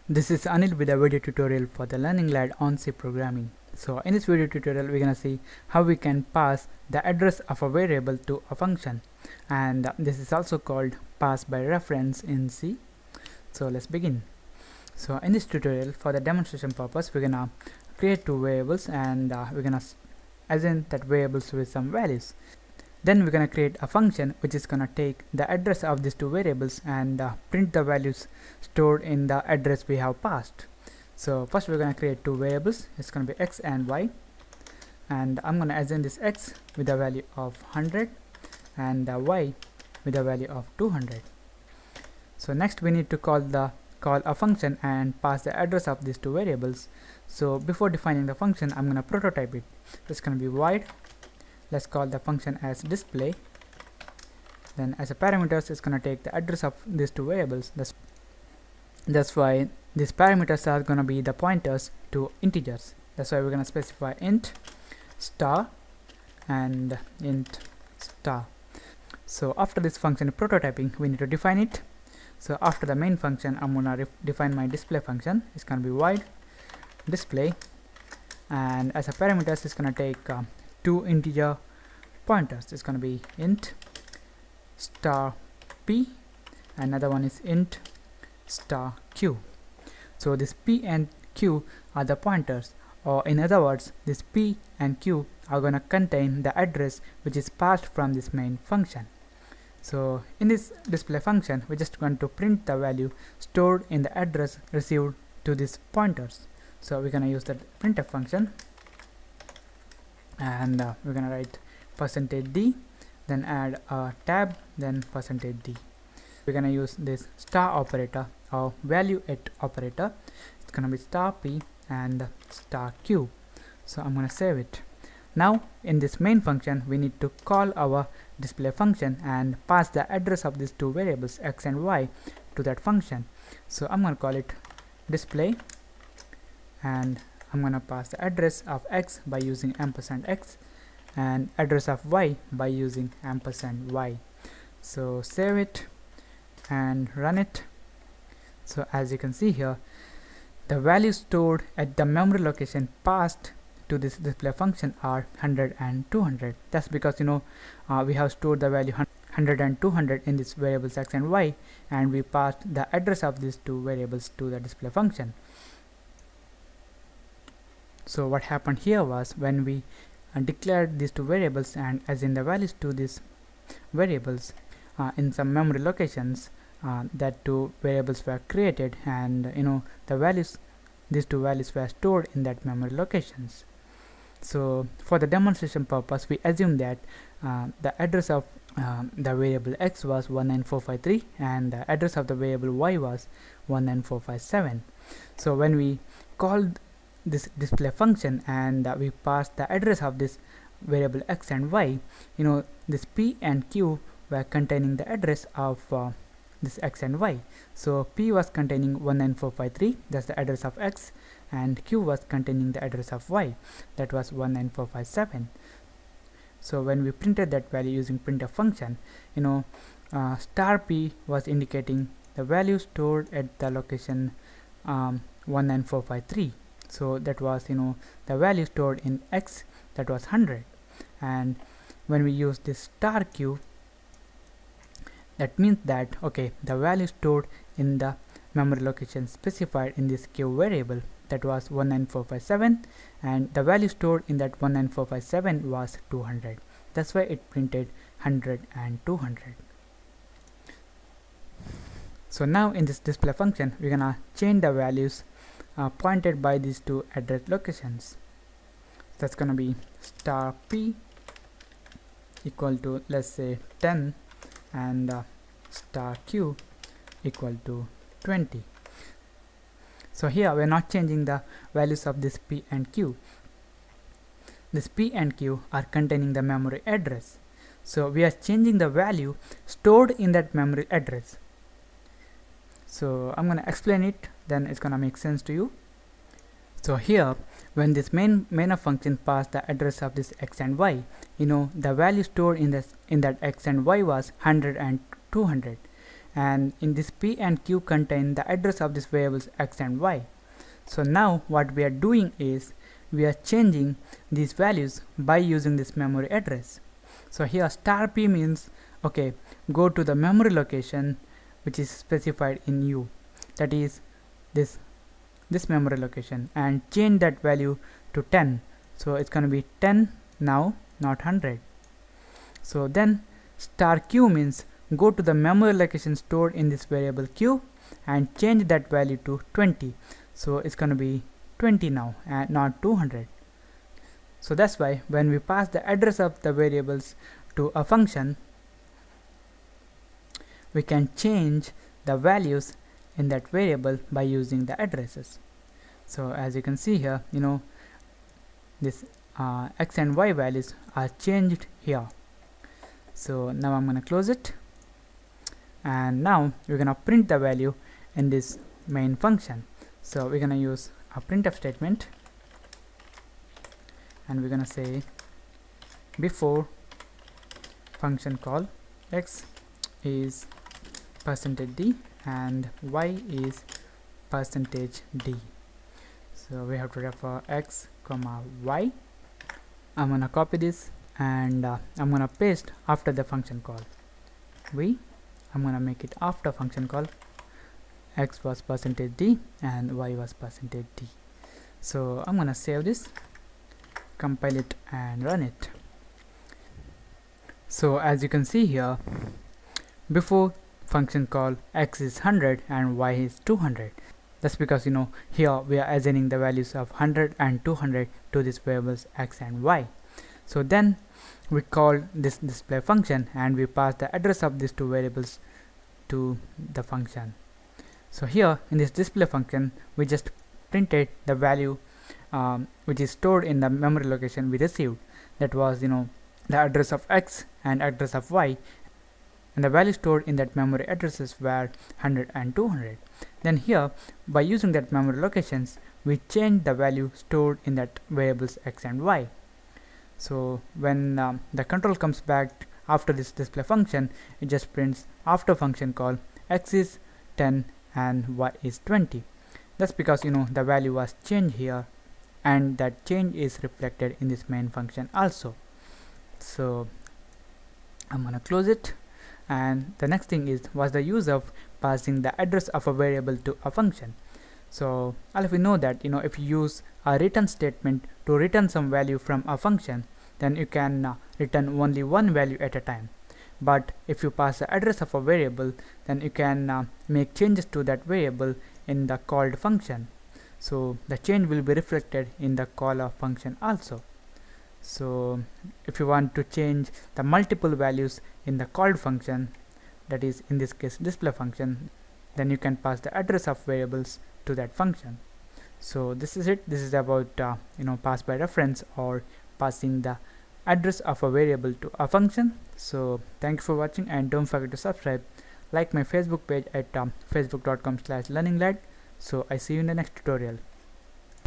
This is Anil with a video tutorial for the Learning Lad on C programming. So in this video tutorial we're gonna see how we can pass the address of a variable to a function, and this is also called pass by reference in C. So let's begin. So in this tutorial, for the demonstration purpose, we're gonna create two variables, and we're gonna assign that variables with some values. Then we're gonna create a function which is gonna take the address of these two variables and print the values stored in the address we have passed. So first we're gonna create two variables. It's gonna be x and y, and I'm gonna assign this x with a value of 100 and y with a value of 200. So next we need to call a function and pass the address of these two variables. So before defining the function, I'm gonna prototype it. It's gonna be void. Let's call the function as display. Then as a parameters, it's gonna take the address of these two variables. That's why these parameters are gonna be the pointers to integers. That's why we're gonna specify int star and int star. So after this function prototyping, we need to define it. So after the main function, I'm gonna define my display function. It's gonna be void display, and as a parameters, it's gonna take two integer pointers. It's gonna be int star p, another one is int star q. So this p and q are the pointers, or in other words, this p and q are gonna contain the address which is passed from this main function. So in this display function, we're just going to print the value stored in the address received to these pointers. So we're gonna use the printf function, and we're gonna write %d, then add a tab, then %d. We're gonna use this star operator or value at operator. It's gonna be star p and star q. So I'm gonna save it. Now in this main function, we need to call our display function and pass the address of these two variables x and y to that function. So I'm gonna call it display, and I'm gonna pass the address of x by using %x and address of y by using %y. So save it and run it. So as you can see here, the values stored at the memory location passed to this display function are 100 and 200. That's because we have stored the value 100 and 200 in these variables x and y, and we passed the address of these two variables to the display function. So what happened here was, when we declared these two variables and assigned the values to these variables in some memory locations, that two variables were created, and these two values were stored in that memory locations. So for the demonstration purpose, we assume that the address of the variable x was 19453 and the address of the variable y was 19457. So when we called this display function and we passed the address of this variable x and y, this p and q were containing the address of this x and y. So p was containing 19453, that's the address of x, and q was containing the address of y, that was 19457. So when we printed that value using printf function, star p was indicating the value stored at the location 19453. So that was the value stored in x, that was 100. And when we use this star q, that means that the value stored in the memory location specified in this q variable, that was 19457, and the value stored in that 19457 was 200. That's why it printed 100 and 200. So now in this display function, we're gonna change the values pointed by these two address locations. That's gonna be star p equal to, let's say, 10, and star q equal to 20. So here we're not changing the values of this p and q. This p and q are containing the memory address. So we are changing the value stored in that memory address. So I'm gonna explain it, then it's gonna make sense to you. So here, when this main function passed the address of this x and y, the value stored in that x and y was 100 and 200, and in this p and q contain the address of these variables x and y. So now what we are doing is we are changing these values by using this memory address. So here star p means, okay, go to the memory location which is specified in u, that is this memory location, and change that value to 10. So it's going to be 10 now, not 100. So then star q means go to the memory location stored in this variable q and change that value to 20. So it's going to be 20 now and not 200. So that's why when we pass the address of the variables to a function, we can change the values in that variable by using the addresses. So as you can see here, this x and y values are changed here. So now I'm going to close it, and now we're going to print the value in this main function. So we're going to use a printf statement, and we're going to say before function call x is %d and y is %d. So we have to refer x comma y. I'm gonna copy this and I'm gonna paste after the function call. I'm gonna make it after function call. X was %d and y was %d. So I'm gonna save this, compile it and run it. So as you can see here, before function call x is 100 and y is 200. That's because here we are assigning the values of 100 and 200 to these variables x and y. So then we call this display function and we pass the address of these two variables to the function. So here in this display function we just printed the value which is stored in the memory location we received. That was the address of x and address of y, and the value stored in that memory addresses were 100 and 200. Then here by using that memory locations we change the value stored in that variables x and y. So when the control comes back after this display function, it just prints after function call x is 10 and y is 20. That's because the value was changed here, and that change is reflected in this main function also. So I'm gonna close it. And the next thing is what's the use of passing the address of a variable to a function. So all of you know that if you use a return statement to return some value from a function, then you can return only one value at a time. But if you pass the address of a variable, then you can make changes to that variable in the called function. So the change will be reflected in the call of function also. So if you want to change the multiple values in the called function, that is in this case display function, then you can pass the address of variables to that function. So this is it. This is about pass by reference or passing the address of a variable to a function. So thank you for watching, and don't forget to subscribe, like my Facebook page at facebook.com/learninglad. So I see you in the next tutorial.